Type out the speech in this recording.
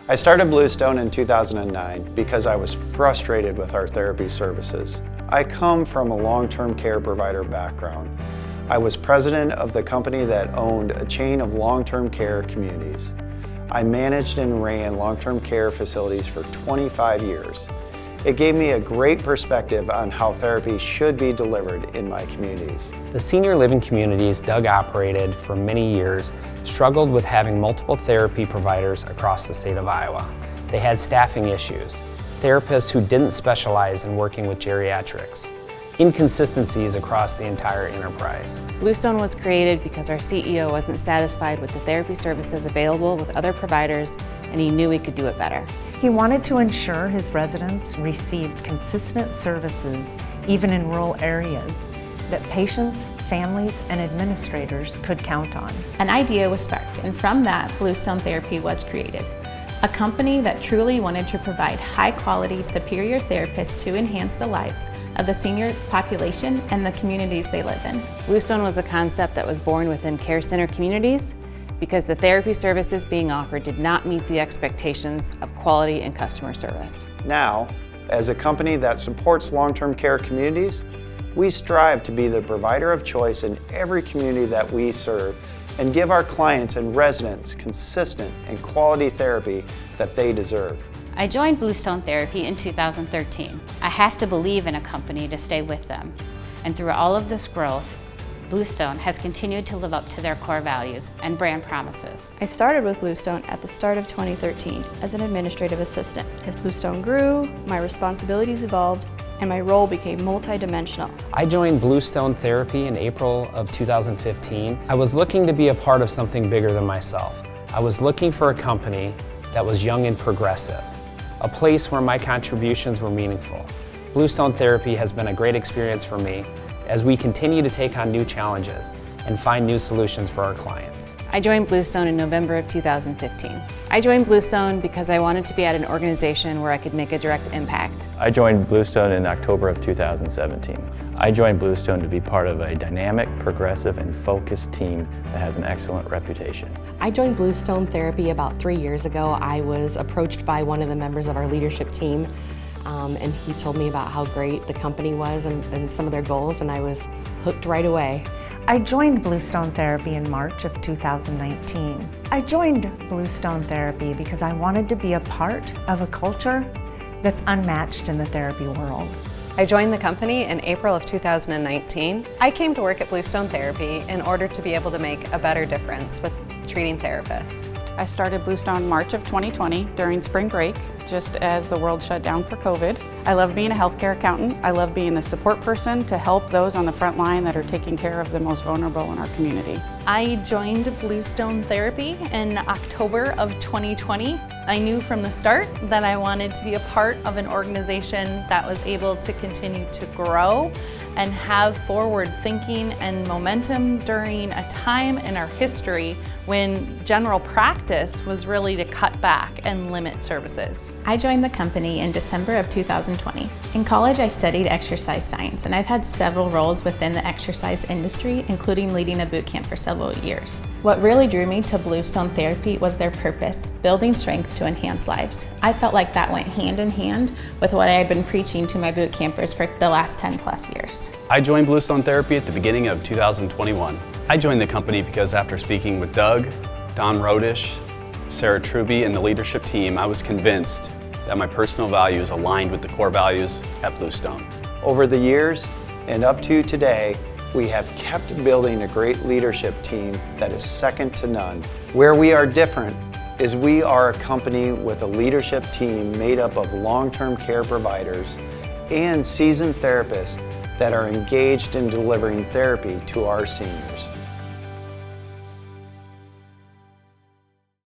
I started Bluestone in 2009 because I was frustrated with our therapy services. I come from a long-term care provider background. I was president of the company that owned a chain of long-term care communities. I managed and ran long-term care facilities for 25 years. It gave me a great perspective on how therapy should be delivered in my communities. The senior living communities Doug operated for many years struggled with having multiple therapy providers across the state of Iowa. They had staffing issues, therapists who didn't specialize in working with geriatrics, inconsistencies across the entire enterprise. Bluestone was created because our CEO wasn't satisfied with the therapy services available with other providers, and he knew he could do it better. He wanted to ensure his residents received consistent services, even in rural areas, that patients, families, and administrators could count on. An idea was sparked, and from that, Bluestone Therapy was created. A company that truly wanted to provide high-quality, superior therapists to enhance the lives of the senior population and the communities they live in. Bluestone was a concept that was born within care center communities because the therapy services being offered did not meet the expectations of quality and customer service. Now, as a company that supports long-term care communities, we strive to be the provider of choice in every community that we serve and give our clients and residents consistent and quality therapy that they deserve. I joined Bluestone Therapy in 2013. I have to believe in a company to stay with them. And through all of this growth, Bluestone has continued to live up to their core values and brand promises. I started with Bluestone at the start of 2013 as an administrative assistant. As Bluestone grew, my responsibilities evolved, and my role became multidimensional. I joined Bluestone Therapy in April of 2015. I was looking to be a part of something bigger than myself. I was looking for a company that was young and progressive, a place where my contributions were meaningful. Bluestone Therapy has been a great experience for me as we continue to take on new challenges and find new solutions for our clients. I joined Bluestone in November of 2015. I joined Bluestone because I wanted to be at an organization where I could make a direct impact. I joined Bluestone in October of 2017. I joined Bluestone to be part of a dynamic, progressive, and focused team that has an excellent reputation. I joined Bluestone Therapy about 3 years ago. I was approached by one of the members of our leadership team, and he told me about how great the company was and some of their goals, and I was hooked right away. I joined Bluestone Therapy in March of 2019. I joined Bluestone Therapy because I wanted to be a part of a culture that's unmatched in the therapy world. I joined the company in April of 2019. I came to work at Bluestone Therapy in order to be able to make a better difference with treating therapists. I started Bluestone in March of 2020 during spring break, just as the world shut down for COVID. I love being a healthcare accountant. I love being a support person to help those on the front line that are taking care of the most vulnerable in our community. I joined Bluestone Therapy in October of 2020. I knew from the start that I wanted to be a part of an organization that was able to continue to grow and have forward thinking and momentum during a time in our history when general practice was really to cut back and limit services. I joined the company in December of 2020. In college, I studied exercise science, and I've had several roles within the exercise industry, including leading a boot camp for several years. What really drew me to Bluestone Therapy was their purpose, building strength to enhance lives. I felt like that went hand in hand with what I had been preaching to my boot campers for the last 10 plus years. I joined Bluestone Therapy at the beginning of 2021. I joined the company because after speaking with Doug, Don Rodish, Sarah Truby, and the leadership team, I was convinced that my personal values aligned with the core values at Bluestone. Over the years and up to today, we have kept building a great leadership team that is second to none. Where we are different is we are a company with a leadership team made up of long-term care providers and seasoned therapists that are engaged in delivering therapy to our seniors.